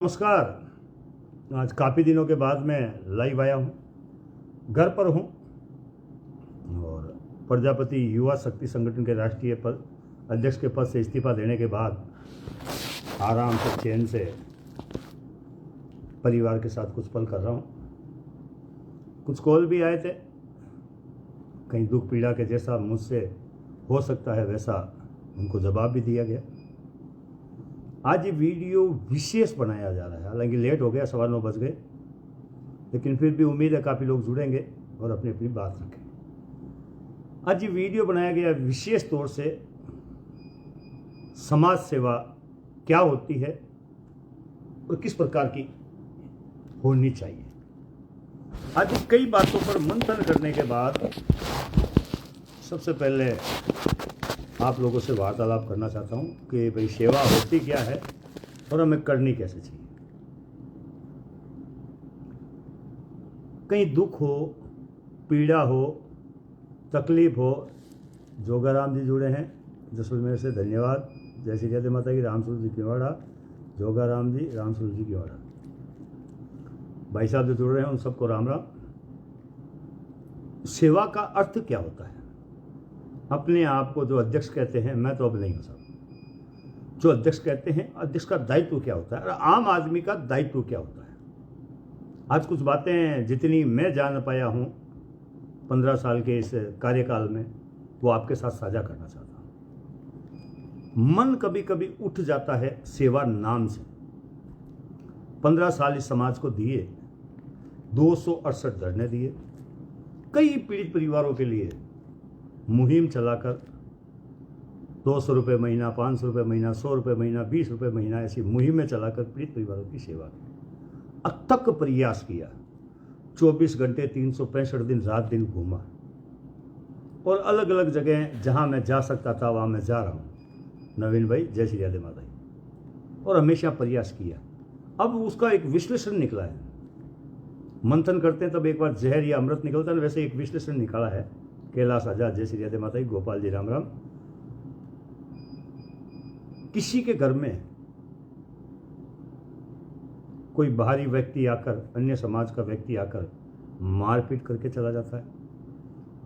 नमस्कार। आज काफ़ी दिनों के बाद मैं लाइव आया हूँ, घर पर हूँ और प्रजापति युवा शक्ति संगठन के राष्ट्रीय पद अध्यक्ष के पद से इस्तीफा देने के बाद आराम से चैन से परिवार के साथ कुछ पल कर रहा हूँ। कुछ कॉल भी आए थे, कहीं दुख पीड़ा के जैसा मुझसे हो सकता है वैसा उनको जवाब भी दिया गया। आज ये वीडियो विशेष बनाया जा रहा है, हालांकि लेट हो गया, 9:15 बज गए, लेकिन फिर भी उम्मीद है काफ़ी लोग जुड़ेंगे और अपनी अपनी बात रखें। आज ये वीडियो बनाया गया विशेष तौर से समाज सेवा क्या होती है और किस प्रकार की होनी चाहिए। आज कई बातों पर मंथन करने के बाद सबसे पहले आप लोगों से वार्तालाप करना चाहता हूँ कि भाई सेवा होती क्या है और हमें करनी कैसे चाहिए। कहीं दुख हो, पीड़ा हो, तकलीफ हो, जोगाराम जी जुड़े हैं जैसलमेर से, धन्यवाद। जय श्री राधे माता की, रामस्वरूप जी किवाड़ा, जोगाराम जी, रामस्वरूप जी किवाड़ा, भाई साहब जो जुड़ रहे हैं उन सबको राम राम। सेवा का अर्थ क्या होता है? अपने आप को जो अध्यक्ष कहते हैं, मैं तो अब नहीं हो सकता, जो अध्यक्ष कहते हैं, अध्यक्ष का दायित्व क्या होता है और आम आदमी का दायित्व क्या होता है। आज कुछ बातें जितनी मैं जान पाया हूँ 15 साल के इस कार्यकाल में, वो आपके साथ साझा करना चाहता हूँ। मन कभी कभी उठ जाता है सेवा नाम से। 15 साल इस समाज को दिए, 268 धरने दिए, कई पीड़ित परिवारों के लिए मुहिम चलाकर 200 रुपये महीना, 500 रुपये महीना, 100 रुपये महीना, 20 रुपये महीना, ऐसी मुहिमें चलाकर पीड़ित परिवारों की सेवा की, अथक प्रयास किया, 24 घंटे 365 दिन रात दिन घूमा और अलग अलग जगह जहां मैं जा सकता था वहां मैं जा रहा हूं। नवीन भाई, जय श्री राधे माता जी। और हमेशा प्रयास किया। अब उसका एक विश्लेषण निकला है। मंथन करते हैं तब एक बार जहर या अमृत निकलता है, वैसे एक विश्लेषण निकाला है। कैलाश आजाद, जय श्री राधे माता जी, गोपाल जी राम राम। किसी के घर में कोई बाहरी व्यक्ति आकर, अन्य समाज का व्यक्ति आकर मारपीट करके चला जाता है,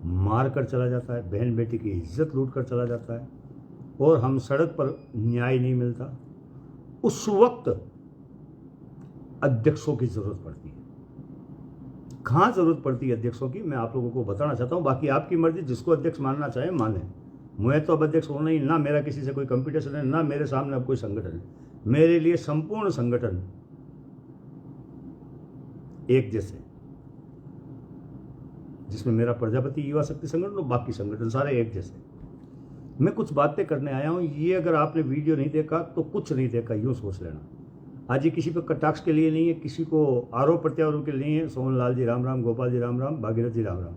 मार कर चला जाता है, बहन बेटी की इज्जत लूट कर चला जाता है और हम सड़क पर न्याय नहीं मिलता, उस वक्त अध्यक्षों की जरूरत पड़ती है। कहाँ जरूरत पड़ती है अध्यक्षों की, मैं आप लोगों को बताना चाहता हूँ। बाकी आपकी मर्जी, जिसको अध्यक्ष मानना चाहे माने। मैं तो अब अध्यक्ष होना ही, ना मेरा किसी से कोई कंपटीशन है, ना मेरे सामने अब कोई संगठन है। मेरे लिए संपूर्ण संगठन एक जैसे, जिसमें मेरा प्रजापति युवा शक्ति संगठन और बाकी संगठन सारे एक जैसे। मैं कुछ बातें करने आया हूँ। ये अगर आपने वीडियो नहीं देखा तो कुछ नहीं देखा, यूँ सोच लेना। आज ये किसी पर कटाक्ष के लिए नहीं है, किसी को आरोप प्रत्यारोप के लिए नहीं है। सोहन लाल जी राम राम, गोपाल जी राम राम, भागीरथ जी राम राम।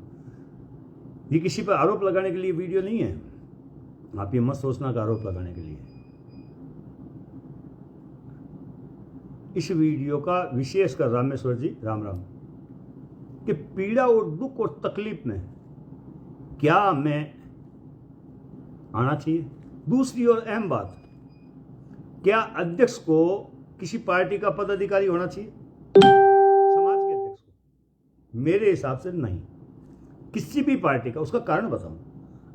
ये किसी पर आरोप लगाने के लिए वीडियो नहीं है। आप ये मत सोचना कि आरोप लगाने के लिए। इस वीडियो का विशेष कर रामेश्वर जी राम राम कि पीड़ा और दुख और तकलीफ में क्या मैं आना चाहिए। दूसरी और अहम बात, क्या अध्यक्ष को किसी पार्टी का पदाधिकारी होना चाहिए? समाज के अध्यक्ष को मेरे हिसाब से नहीं, किसी भी पार्टी का। उसका कारण बताऊं।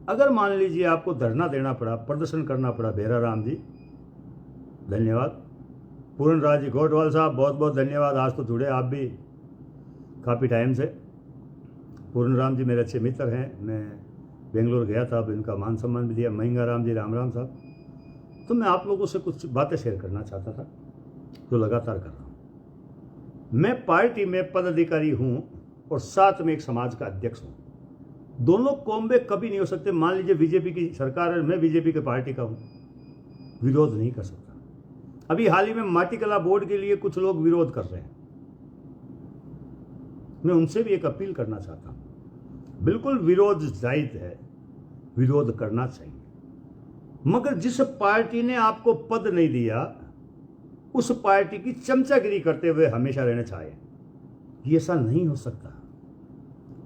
अगर मान लीजिए आपको धरना देना पड़ा, प्रदर्शन करना पड़ा, बेरा राम जी धन्यवाद, पूर्ण राज जी गोटवाल साहब बहुत बहुत धन्यवाद, आज तो जुड़े आप भी काफ़ी टाइम से। पूर्ण राम जी मेरे अच्छे मित्र हैं, मैं बेंगलोर गया था, अब इनका मान सम्मान भी दिया। महिंगा राम जी राम राम साहब। तो मैं आप लोगों से कुछ बातें शेयर करना चाहता था जो लगातार कर रहा हूं। मैं पार्टी में पदाधिकारी हूं और साथ में एक समाज का अध्यक्ष हूं। दोनों कॉम्बे कभी नहीं हो सकते। मान लीजिए बीजेपी की सरकार है, मैं बीजेपी के पार्टी का हूं, विरोध नहीं कर सकता। अभी हाल ही में माटी कला बोर्ड के लिए कुछ लोग विरोध कर रहे हैं, मैं उनसे भी एक अपील करना चाहता हूं। बिल्कुल विरोध जायज है, विरोध करना चाहिए, मगर जिस पार्टी ने आपको पद नहीं दिया उस पार्टी की चमचागिरी करते हुए हमेशा रहना चाहिए। ये ऐसा नहीं हो सकता।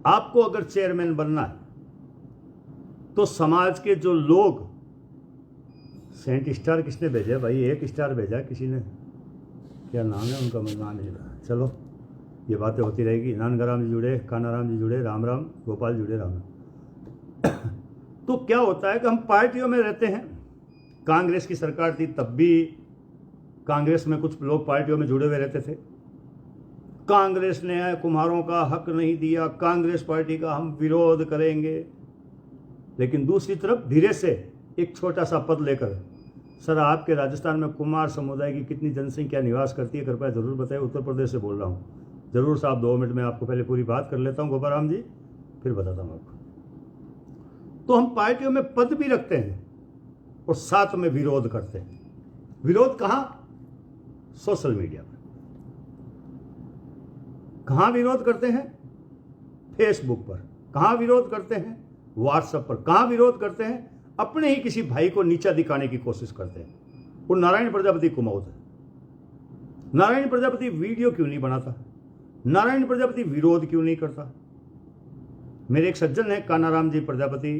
आपको अगर चेयरमैन बनना है तो समाज के जो लोग, सेंट स्टार किसने भेजा भाई? एक स्टार भेजा किसी ने, क्या नाम है उनका, मुझे नाम नहीं रहा। चलो ये बातें होती रहेगी। नानगराम जी जुड़े, कानाराम जी जुड़े, राम राम, गोपाल जुड़े, राम राम। तो क्या होता है कि हम पार्टियों में रहते हैं। कांग्रेस की सरकार थी तब भी कांग्रेस में कुछ लोग पार्टियों में जुड़े हुए रहते थे। कांग्रेस ने कुम्हारों का हक नहीं दिया, कांग्रेस पार्टी का हम विरोध करेंगे। लेकिन दूसरी तरफ धीरे से एक छोटा सा पद लेकर, सर आपके राजस्थान में कुमार समुदाय की कितनी जनसंख्या निवास करती है, कृपया जरूर बताइए। उत्तर प्रदेश से बोल रहा हूँ। जरूर साहब 2 मिनट में आपको पहले पूरी बात कर लेता हूँ गोपाराम जी, फिर बताता हूँ आपको। तो हम पार्टियों में पद भी रखते हैं और साथ में विरोध करते हैं। विरोध कहाँ? सोशल मीडिया पर। कहाँ विरोध करते हैं? फेसबुक पर। कहाँ विरोध करते हैं? व्हाट्सएप पर। कहाँ विरोध करते हैं? अपने ही किसी भाई को नीचा दिखाने की कोशिश करते हैं। वो नारायण प्रजापति कुमाऊत है। नारायण प्रजापति वीडियो क्यों नहीं बनाता? नारायण प्रजापति विरोध क्यों नहीं करता? मेरे एक सज्जन है कानाराम जी प्रजापति,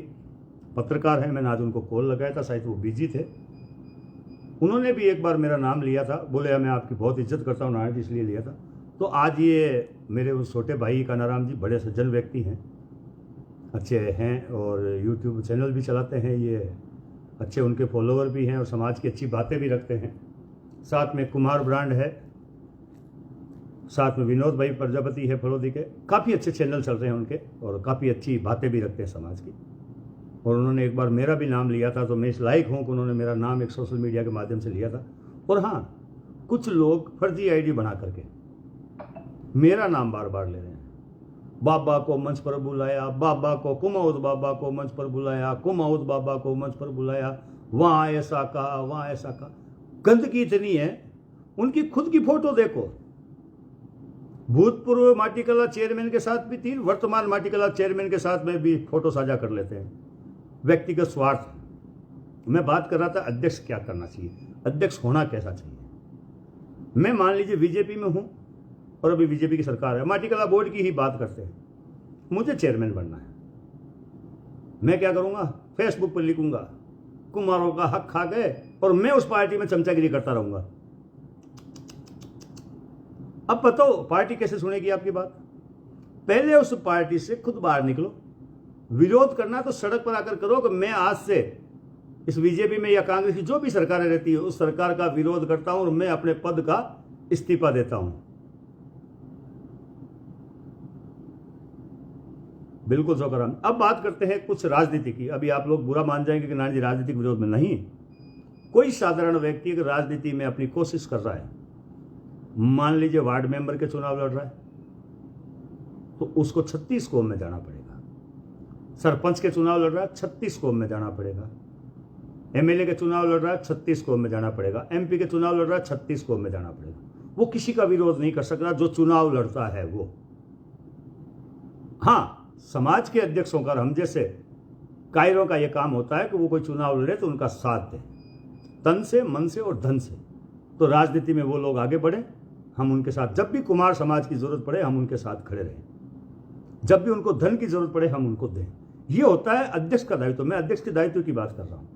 पत्रकार हैं। मैंने आज उनको कॉल लगाया था, शायद वो बिजी थे। उन्होंने भी एक बार मेरा नाम लिया था, बोले मैं आपकी बहुत इज्जत करता हूँ नारायण जी, इसलिए लिया था। तो आज ये मेरे उस छोटे भाई कानाराम जी बड़े सज्जन व्यक्ति हैं, अच्छे हैं और यूट्यूब चैनल भी चलाते हैं। ये अच्छे उनके फॉलोवर भी हैं और समाज की अच्छी बातें भी रखते हैं। साथ में कुमार ब्रांड है, साथ में विनोद भाई प्रजापति है फलोदी के। काफ़ी अच्छे चैनल चल रहे हैं उनके और काफ़ी अच्छी बातें भी रखते हैं समाज की। और उन्होंने एक बार मेरा भी नाम लिया था, तो मैं इस लायक हूँ कि उन्होंने मेरा नाम एक सोशल मीडिया के माध्यम से लिया था। और हाँ, कुछ लोग फर्जी आईडी बना करके मेरा नाम बार बार ले रहे हैं। बाबा को मंच पर बुलाया, बाबा को कुमाऊत बाबा को मंच पर बुलाया, कुमाऊत बाबा को मंच पर बुलाया, वहाँ ऐसा कहा, वहाँ ऐसा कहा। गंदगी इतनी है, उनकी खुद की फोटो देखो। भूतपूर्व माटी कला चेयरमैन के साथ भी थी, वर्तमान माटी कला चेयरमैन के साथ में भी फोटो साझा कर लेते हैं। व्यक्तिगत स्वार्थ। मैं बात कर रहा था अध्यक्ष क्या करना चाहिए, अध्यक्ष होना कैसा चाहिए। मैं मान लीजिए बीजेपी में हूं और अभी बीजेपी की सरकार है, माटी कला बोर्ड की ही बात करते हैं, मुझे चेयरमैन बनना है। मैं क्या करूंगा? फेसबुक पर लिखूंगा कुमारों का हक खा गए और मैं उस पार्टी में चमचागिरी करता रहूंगा। अब बताओ पार्टी कैसे सुनेगी आपकी बात? पहले उस पार्टी से खुद बाहर निकलो। विरोध करना तो सड़क पर आकर करो कि मैं आज से इस बीजेपी में या कांग्रेस की जो भी सरकारें रहती है उस सरकार का विरोध करता हूं और मैं अपने पद का इस्तीफा देता हूं। बिल्कुल सौकराम। अब बात करते हैं कुछ राजनीति की। अभी आप लोग बुरा मान जाएंगे कि नारायण जी राजनीतिक विरोध में नहीं। कोई साधारण व्यक्ति अगर राजनीति में अपनी कोशिश कर रहा है, मान लीजिए वार्ड मेंबर के चुनाव लड़ रहा है, तो उसको 36 कौम में जाना पड़ेगा। सरपंच के चुनाव लड़ रहा है, 36 कौम में जाना पड़ेगा। एमएलए के चुनाव लड़ रहा है, 36 कौम में जाना पड़ेगा। एमपी के चुनाव लड़ रहा है, 36 कौम में जाना पड़ेगा। वो किसी का विरोध नहीं कर सकता जो चुनाव लड़ता है वो। हाँ, समाज के अध्यक्षों का, हम जैसे कायरों का यह काम होता है कि वो कोई चुनाव लड़े तो उनका साथ दें, तन से, मन से और धन से। तो राजनीति में वो लोग आगे बढ़े, हम उनके साथ, जब भी कुमार समाज की जरूरत पड़े हम उनके साथ खड़े रहें। जब भी उनको धन की जरूरत पड़े हम उनको दें। ये होता है अध्यक्ष का दायित्व। मैं अध्यक्ष के दायित्व की बात कर रहा हूं।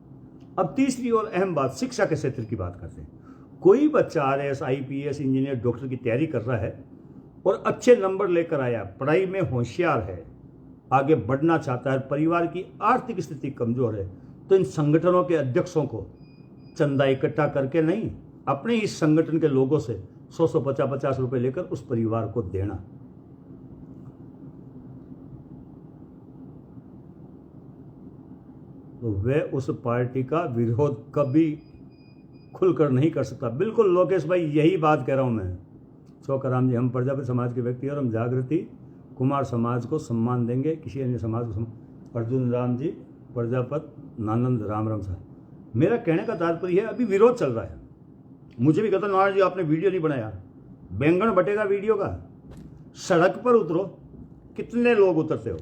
अब तीसरी और अहम बात, शिक्षा के क्षेत्र की बात करते हैं। कोई बच्चा आरएएस, आईपीएस, इंजीनियर, डॉक्टर की तैयारी कर रहा है और अच्छे नंबर लेकर आया, पढ़ाई में होशियार है, आगे बढ़ना चाहता है, परिवार की आर्थिक स्थिति कमजोर है, तो इन संगठनों के अध्यक्षों को चंदा इकट्ठा करके नहीं, अपने इस संगठन के लोगों से 100 50 रुपए लेकर उस परिवार को देना। तो वह उस पार्टी का विरोध कभी खुलकर नहीं कर सकता। बिल्कुल लोकेश भाई, यही बात कह रहा हूं मैं। चौकराम जी, हम प्रजापति समाज के व्यक्ति और हम जागृति कुमार समाज को सम्मान देंगे, किसी अन्य समाज को अर्जुन राम जी प्रजापति नानंद राम राम साहब। मेरा कहने का तात्पर्य है, अभी विरोध चल रहा है। मुझे भी कहता नारायण जी आपने वीडियो नहीं बनाया, बैंगन बटेगा वीडियो का। सड़क पर उतरो, कितने लोग उतरते हो,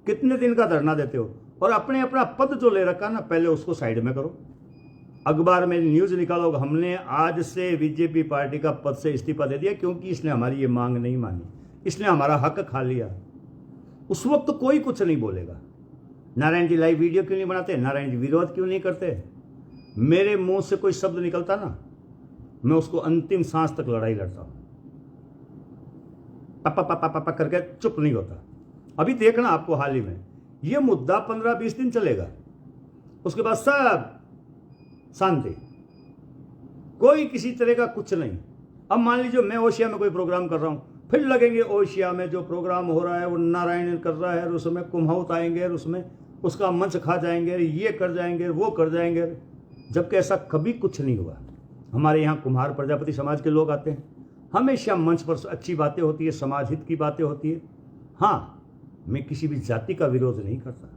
कितने दिन का धरना देते हो, और अपने अपना पद जो ले रखा ना पहले उसको साइड में करो। अखबार में न्यूज़ निकालो, हमने आज से बीजेपी पार्टी का पद से इस्तीफा दे दिया क्योंकि इसने हमारी ये मांग नहीं मानी, इसने हमारा हक खा लिया। उस वक्त तो कोई कुछ नहीं बोलेगा। नारायण जी लाइव वीडियो क्यों नहीं बनाते, नारायण जी विरोध क्यों नहीं करते। मेरे मुंह से कोई शब्द निकलता ना, मैं उसको अंतिम सांस तक लड़ाई लड़ता हूं, पापा पापा पापा करके चुप नहीं होता। अभी देखना आपको हाल ही में यह मुद्दा 15-20 दिन चलेगा, उसके बाद सब शांति, कोई किसी तरह का कुछ नहीं। अब मान लीजिए मैं ओशिया में कोई प्रोग्राम कर रहा हूं, फिर लगेंगे ओशिया में जो प्रोग्राम हो रहा है वो नारायण कर रहा है, उसमें कुम्हाउत आएंगे, उसमें उसका मंच खा जाएंगे, ये कर जाएंगे, वो कर जाएंगे, जबकि ऐसा कभी कुछ नहीं हुआ। हमारे यहाँ कुम्हार प्रजापति समाज के लोग आते हैं, हमेशा मंच पर अच्छी बातें होती है, समाज हित की बातें होती है। हाँ, मैं किसी भी जाति का विरोध नहीं करता,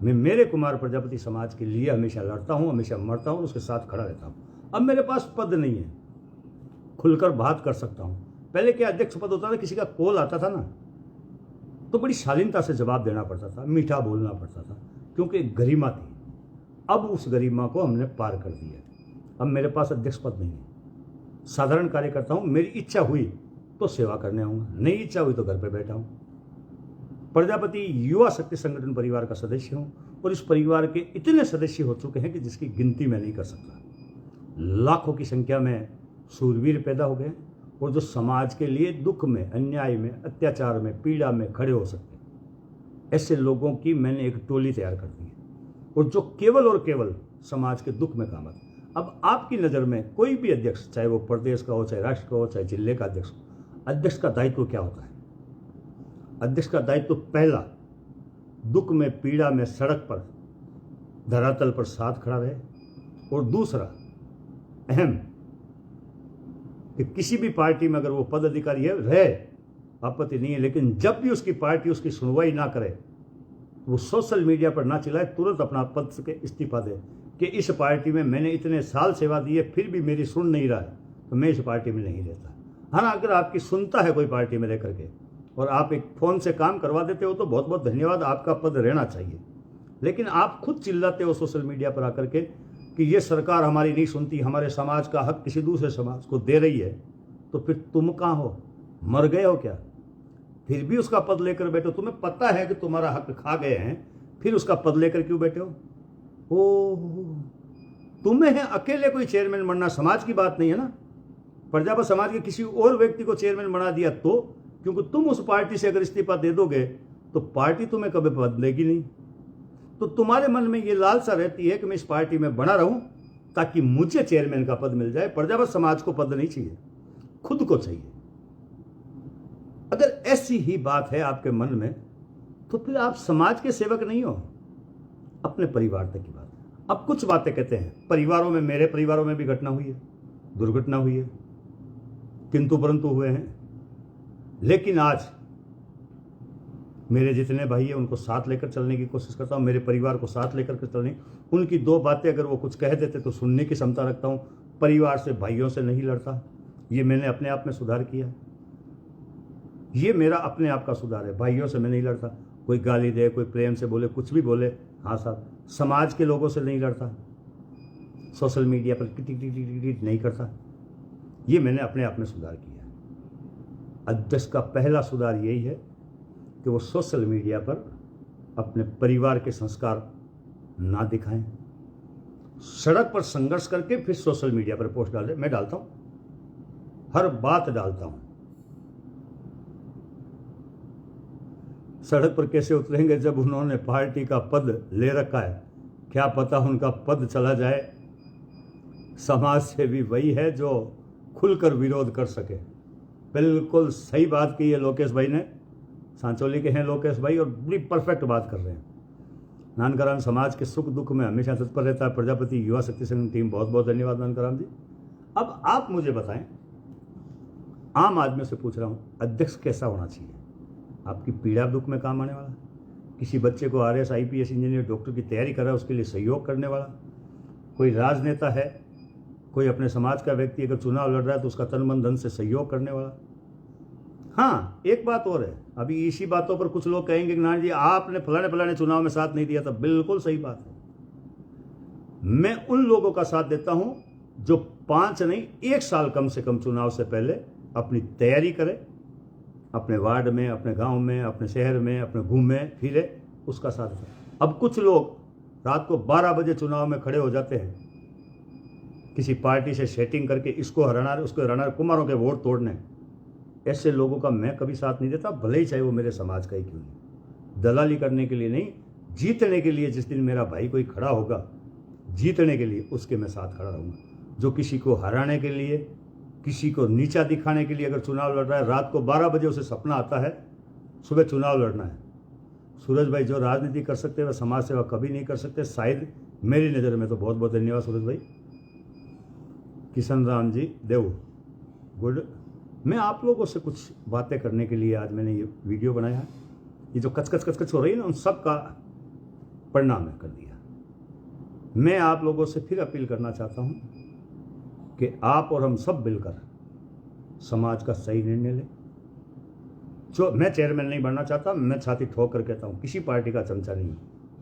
मैं मेरे कुमार प्रजापति समाज के लिए हमेशा लड़ता हूँ, हमेशा मरता हूँ, उसके साथ खड़ा रहता हूँ। अब मेरे पास पद नहीं है, खुलकर बात कर सकता हूँ। पहले क्या अध्यक्ष पद होता था, किसी का कॉल आता था ना तो बड़ी शालीनता से जवाब देना पड़ता था, मीठा बोलना पड़ता था, क्योंकि गरिमा थी। अब उस गरिमा को हमने पार कर दिया। अब मेरे पास अध्यक्ष पद नहीं है, साधारण कार्यकर्ता हूँ। मेरी इच्छा हुई तो सेवा करने आऊँगा, नहीं इच्छा हुई तो घर पे बैठा हूँ। प्रजापति युवा शक्ति संगठन परिवार का सदस्य हूँ और इस परिवार के इतने सदस्य हो चुके हैं कि जिसकी गिनती मैं नहीं कर सकता। लाखों की संख्या में शूरवीर पैदा हो गए और जो समाज के लिए दुख में, अन्याय में, अत्याचार में, पीड़ा में खड़े हो सकते हैं, ऐसे लोगों की मैंने एक टोली तैयार कर दी है और जो केवल और केवल समाज के दुख में काम आते। अब आपकी नज़र में कोई भी अध्यक्ष, चाहे वो प्रदेश का हो, चाहे राष्ट्र का हो, चाहे जिले का अध्यक्ष हो, अध्यक्ष का दायित्व क्या होता है? अध्यक्ष का दायित्व पहला, दुख में, पीड़ा में, सड़क पर, धरातल पर साथ खड़ा रहे, और दूसरा अहम कि किसी भी पार्टी में अगर वो पद अधिकारी है रहे, आपत्ति नहीं है, लेकिन जब भी उसकी पार्टी उसकी सुनवाई ना करे, वो सोशल मीडिया पर ना चिल्लाए, तुरंत अपना पद से इस्तीफा दे कि इस पार्टी में मैंने इतने साल सेवा दी है, फिर भी मेरी सुन नहीं रहा है, तो मैं इस पार्टी में नहीं रहता। हाँ, अगर आपकी सुनता है कोई पार्टी में रह करके और आप एक फ़ोन से काम करवा देते हो तो बहुत बहुत धन्यवाद, आपका पद रहना चाहिए। लेकिन आप खुद चिल्लाते हो सोशल मीडिया पर आकर के कि ये सरकार हमारी नहीं सुनती, हमारे समाज का हक किसी दूसरे समाज को दे रही है, तो फिर तुम कहाँ हो? मर गए हो क्या? फिर भी उसका पद लेकर बैठो। तुम्हें पता है कि तुम्हारा हक खा गए हैं, फिर उसका पद लेकर क्यों बैठे हो? ओह, तुम्हें अकेले कोई चेयरमैन बनना समाज की बात नहीं है ना। प्रजापति समाज के किसी और व्यक्ति को चेयरमैन बना दिया तो, क्योंकि तुम उस पार्टी से अगर इस्तीफा दे दोगे तो पार्टी तुम्हें कभी पद देगी नहीं। तो तुम्हारे मन में ये लालसा रहती है कि मैं इस पार्टी में बना रहूं ताकि मुझे चेयरमैन का पद मिल जाए। प्रजापति समाज को पद नहीं चाहिए, खुद को चाहिए। अगर ऐसी ही बात है आपके मन में तो फिर आप समाज के सेवक नहीं हो, अपने परिवार तक की बात। अब कुछ बातें कहते हैं परिवारों में, मेरे परिवारों में भी घटना हुई है, दुर्घटना हुई है, किंतु परंतु हुए हैं, लेकिन आज मेरे जितने भाई हैं उनको साथ लेकर चलने की कोशिश करता हूँ, मेरे परिवार को साथ लेकर के चलने। उनकी दो बातें अगर वो कुछ कह देते तो सुनने की क्षमता रखता हूँ। परिवार से, भाइयों से नहीं लड़ता, ये मैंने अपने आप में सुधार किया। ये मेरा अपने आप का सुधार है। भाइयों से मैं नहीं लड़ता, कोई गाली दे, कोई प्रेम से बोले, कुछ भी बोले, हाँ साहब। समाज के लोगों से नहीं लड़ता, सोशल मीडिया पर टिक नहीं करता। ये मैंने अपने आप में सुधार किया। अध्यक्ष का पहला सुधार यही है कि वो सोशल मीडिया पर अपने परिवार के संस्कार ना दिखाएं। सड़क पर संघर्ष करके फिर सोशल मीडिया पर पोस्ट डाल दे। मैं डालता हूं, हर बात डालता हूं। सड़क पर कैसे उतरेंगे जब उन्होंने पार्टी का पद ले रखा है? क्या पता उनका पद चला जाए। समाज से भी वही है जो खुलकर विरोध कर सके। बिल्कुल सही बात की है लोकेश भाई ने, सांचौली के हैं लोकेश भाई, और बड़ी परफेक्ट बात कर रहे हैं। नानकराम समाज के सुख दुख में हमेशा तत्पर रहता है। प्रजापति युवा शक्ति संघ टीम, बहुत बहुत धन्यवाद नानकराम जी। अब आप मुझे बताएं, आम आदमी से पूछ रहा हूं, अध्यक्ष कैसा होना चाहिए? आपकी पीड़ा दुख में काम आने वाला, किसी बच्चे को RS IPS इंजीनियर डॉक्टर की तैयारी कर रहा है उसके लिए सहयोग करने वाला, कोई राजनेता है, कोई अपने समाज का व्यक्ति अगर चुनाव लड़ रहा है तो उसका तन मन धन से सहयोग करने वाला। हाँ, एक बात और है, अभी इसी बातों पर कुछ लोग कहेंगे कि नारायण जी आपने फलाने फलाने चुनाव में साथ नहीं दिया था। बिल्कुल सही बात है। मैं उन लोगों का साथ देता हूं जो 5 नहीं 1 साल कम से कम चुनाव से पहले अपनी तैयारी करे, अपने वार्ड में, अपने गांव में, अपने शहर में, अपने घूमे फिरे, उसका साथ दें। अब कुछ लोग रात को 12 बजे चुनाव में खड़े हो जाते हैं किसी पार्टी से सेटिंग करके इसको हराना उसको हराना, कुमारों के वोट तोड़ने, ऐसे लोगों का मैं कभी साथ नहीं देता, भले ही चाहे वो मेरे समाज का ही क्यों नहीं। दलाली करने के लिए नहीं, जीतने के लिए जिस दिन मेरा भाई कोई खड़ा होगा जीतने के लिए, उसके मैं साथ खड़ा रहूँगा। जो किसी को हराने के लिए, किसी को नीचा दिखाने के लिए अगर चुनाव लड़ रहा है, रात को 12 बजे उसे सपना आता है सुबह चुनाव लड़ना है। सूरज भाई जो राजनीति कर सकते हैं वह समाज सेवा कभी नहीं कर सकते, शायद मेरी नज़र में। तो बहुत बहुत धन्यवाद सूरज भाई। किशन राम जी देव गुड। मैं आप लोगों से कुछ बातें करने के लिए आज मैंने ये वीडियो बनाया है। ये जो कच हो रही है ना, उन सब का परिणाम है कर दिया। मैं आप लोगों से फिर अपील करना चाहता हूँ कि आप और हम सब मिलकर समाज का सही निर्णय लें। जो मैं चेयरमैन नहीं बनना चाहता, मैं छाती ठोक कर कहता हूँ, किसी पार्टी का चमचा नहीं हूँ,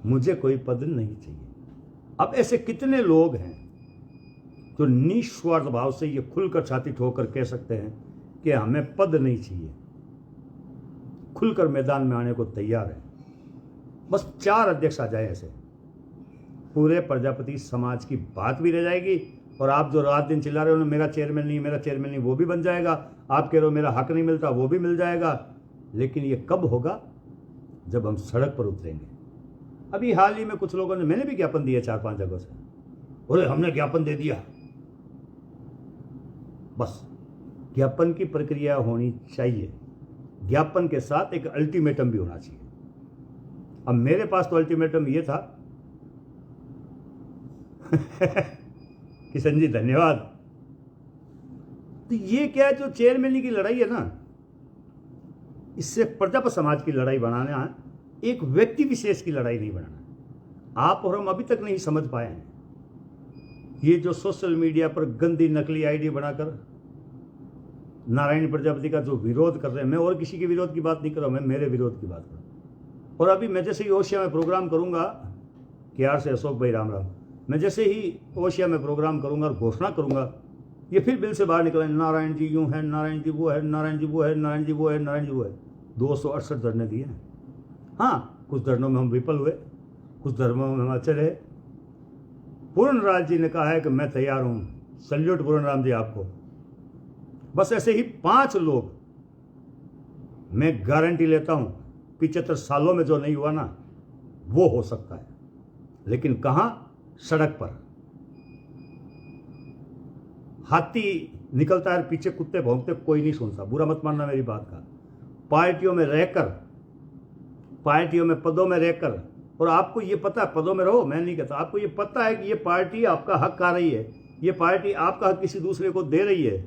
मुझे कोई पद नहीं चाहिए। अब ऐसे कितने लोग हैं जो निस्वार्थ भाव से ये खुलकर छाती ठोक कर कह सकते हैं कि हमें पद नहीं चाहिए, खुलकर मैदान में आने को तैयार है। बस 4 अध्यक्ष आ जाए ऐसे, पूरे प्रजापति समाज की बात भी रह जाएगी। और आप जो रात दिन चिल्ला रहे हो ना मेरा चेयरमैन नहीं, मेरा चेयरमैन नहीं, वो भी बन जाएगा। आप कह रहे हो मेरा हक नहीं मिलता, वो भी मिल जाएगा। लेकिन ये कब होगा? जब हम सड़क पर उतरेंगे। अभी हाल ही में कुछ लोगों ने, मैंने भी ज्ञापन दिया 4-5 जगह से, बोले हमने ज्ञापन दे दिया। बस ज्ञापन की प्रक्रिया होनी चाहिए, ज्ञापन के साथ एक अल्टीमेटम भी होना चाहिए। अब मेरे पास तो अल्टीमेटम ये था किशन जी धन्यवाद। तो ये क्या है, जो चेयरमैन की लड़ाई है ना, इससे प्रजापत समाज की लड़ाई बनाना है, एक व्यक्ति विशेष की लड़ाई नहीं बनाना। आप और हम अभी तक नहीं समझ पाए हैं। ये जो सोशल मीडिया पर गंदी नकली आईडी बनाकर नारायण प्रजापति का जो विरोध कर रहे हैं, मैं और किसी के विरोध की बात नहीं कर रहा हूं, मैं मेरे विरोध की बात कर रहा हूं। और अभी मैं जैसे ही ओशिया में प्रोग्राम करूंगा, केआर से अशोक भाई राम राम, मैं जैसे ही ओशिया में प्रोग्राम करूंगा और घोषणा करूंगा, ये फिर बिल से बाहर निकला, नारायण जी यूं है, नारायण जी वो है, नारायण जी वो है, नारायण जी वो है, नारायण जी वो है। 268 धरने दिए हैं। हाँ, कुछ धरनों में हम विफल हुए, कुछ धर्मों में हम अच्छे रहे। पूर्णराज जी ने कहा है कि मैं तैयार हूँ, सल्यूट पूर्णराम जी आपको। बस ऐसे ही 5 लोग, मैं गारंटी लेता हूँ 75 सालों में जो नहीं हुआ ना, वो हो सकता है। लेकिन कहाँ? सड़क पर। हाथी निकलता है, पीछे कुत्ते भौंकते, कोई नहीं सुनता। बुरा मत मानना मेरी बात का। पार्टियों में रहकर, पार्टियों में पदों में रहकर, और आपको ये पता है, पदों में रहो, मैं नहीं कहता, आपको ये पता है कि ये पार्टी आपका हक खा रही है, ये पार्टी आपका हक किसी दूसरे को दे रही है,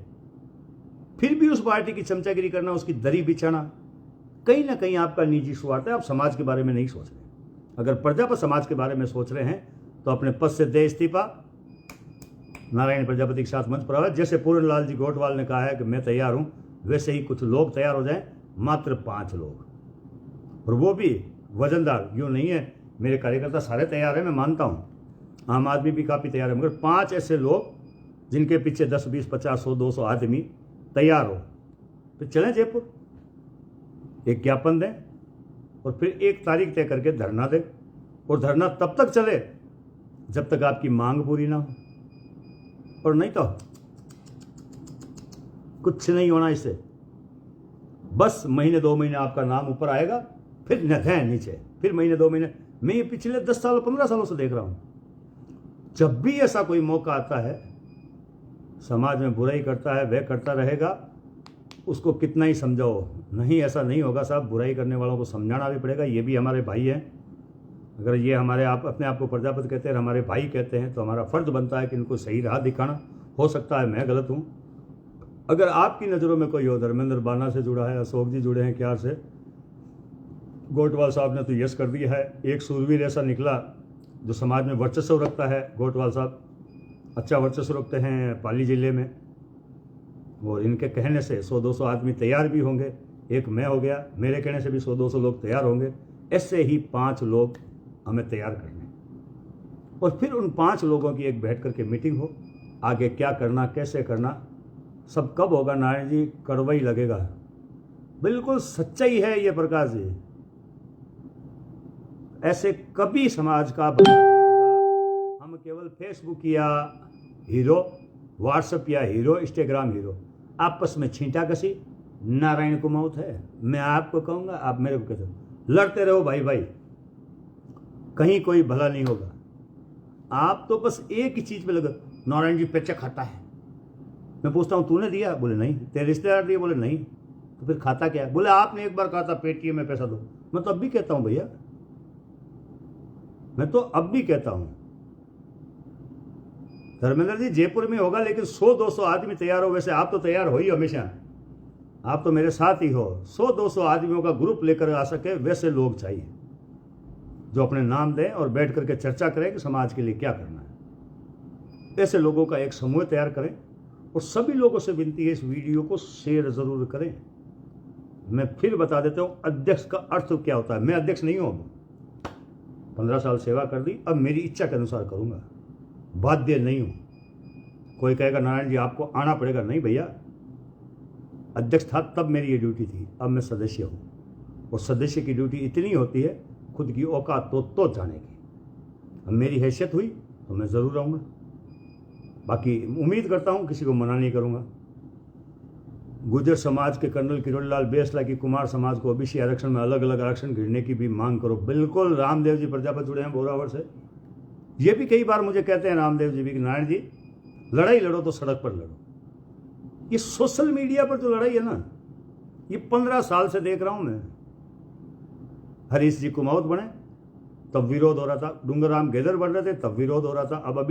फिर भी उस पार्टी की चमचागिरी करना, उसकी दरी बिछाना, कहीं ना कहीं आपका निजी स्वार्थ है। आप समाज के बारे में नहीं सोच रहे। अगर प्रजापत समाज के बारे में सोच रहे हैं तो अपने पद से दे इस्तीफा, नारायण प्रजापति के साथ मंच पर आए। जैसे पूर्णलाल जी गोटवाल ने कहा है कि मैं तैयार हूं, वैसे ही कुछ लोग तैयार हो जाएं, मात्र 5 लोग, और वो भी वजनदार। यूँ नहीं है, मेरे कार्यकर्ता सारे तैयार हैं, मैं मानता हूँ, आम आदमी भी काफ़ी तैयार है, मगर 5 ऐसे लोग जिनके पीछे 10, 20, 50, 100, 200 आदमी तैयार हो, फिर चलें जयपुर, एक ज्ञापन दें और फिर एक तारीख तय करके धरना दें। और धरना तब तक चले जब तक आपकी मांग पूरी ना हो, और नहीं तो कुछ नहीं होना इससे। बस महीने 2 महीने आपका नाम ऊपर आएगा, फिर नधे नीचे, फिर महीने 2 महीने। मैं ये पिछले 10 साल 15 सालों से देख रहा हूं, जब भी ऐसा कोई मौका आता है, समाज में बुराई करता है, वह करता रहेगा, उसको कितना ही समझाओ, नहीं ऐसा नहीं होगा साहब। बुराई करने वालों को समझाना भी पड़ेगा, ये भी हमारे भाई हैं। अगर ये हमारे आप अपने आप को प्रजापति कहते हैं, हमारे भाई कहते हैं, तो हमारा फर्ज बनता है कि इनको सही राह दिखाना। हो सकता है मैं गलत हूँ। अगर आपकी नज़रों में कोई हो, धर्मेंद्र बाना से जुड़ा है, अशोक जी जुड़े हैं क्यार से, गोटवाल साहब ने तो यस कर दिया है। एक सूरवीर ऐसा निकला जो समाज में वर्चस्व रखता है, गोटवाल साहब अच्छा वर्चस्व रखते हैं पाली जिले में, और इनके कहने से 100-200 आदमी तैयार भी होंगे। एक मैं हो गया, मेरे कहने से भी 100-200 लोग तैयार होंगे। ऐसे ही 5 लोग हमें तैयार करने, और फिर उन 5 लोगों की एक बैठ करके मीटिंग हो, आगे क्या करना, कैसे करना, सब कब होगा नारायण जी? कड़वा ही लगेगा। बिल्कुल सच्चाई है ये प्रकाश जी, ऐसे कभी समाज का भला नहीं होगा। हम केवल फेसबुक या हीरो व्हाट्सएप या हीरो, इंस्टाग्राम हीरो, आपस में छींटा कसी, नारायण को मौत है। मैं आपको कहूँगा, आप मेरे को कहते हो, लड़ते रहो भाई भाई, कहीं कोई भला नहीं होगा। आप तो बस एक ही चीज़ पे लगे, नारायण जी पेचा खाता है। मैं पूछता हूँ तूने दिया? बोले नहीं। तेरे रिश्तेदार दिए? बोले नहीं। तो फिर खाता क्या है? बोले आपने एक बार कहा था पेटीएम में पैसा दो। मैं तो अब भी कहता हूँ भैया, मैं तो अब भी कहता हूँ। धर्मेंद्र जी जयपुर में होगा, लेकिन 100-200 आदमी तैयार हो, वैसे आप तो तैयार हो ही हमेशा, आप तो मेरे साथ ही हो। 100-200 आदमियों का ग्रुप लेकर आ सके वैसे लोग चाहिए, जो अपने नाम दें और बैठ करके चर्चा करें कि समाज के लिए क्या करना है। ऐसे लोगों का एक समूह तैयार करें, और सभी लोगों से विनती है इस वीडियो को शेयर ज़रूर करें। मैं फिर बता देता हूँ अध्यक्ष का अर्थ क्या होता है। मैं अध्यक्ष नहीं हूँ, 15 साल सेवा कर दी, अब मेरी इच्छा के अनुसार करूँगा, बाध्य नहीं हूँ। कोई कहेगा नारायण जी आपको आना पड़ेगा, नहीं भैया, अध्यक्ष था तब मेरी ये ड्यूटी थी, अब मैं सदस्य हूँ। और सदस्य की ड्यूटी इतनी होती है, खुद की औकात तो जाने की। अब मेरी हैसियत हुई तो मैं ज़रूर रहूँगा, बाकी उम्मीद करता हूँ किसी को मना नहीं करूँगा। गुर्जर समाज के कर्नल किरोड़ीलाल बेसला की कुमार समाज को ओबीसी आरक्षण में अलग अलग आरक्षण गिरने की भी मांग करो। बिल्कुल, रामदेव जी प्रजापति जुड़े हैं बोरावर से। ये भी कई बार मुझे कहते हैं रामदेव जी भी कि नारायण जी लड़ाई लड़ो तो सड़क पर लड़ो। ये सोशल मीडिया पर जो लड़ाई है ना, ये 15 साल से देख रहा हूँ मैं। हरीश जी कुमाऊत बने तब विरोध हो रहा था, डूंगर राम गेदर बन रहे थे तब विरोध हो रहा था, अब अभी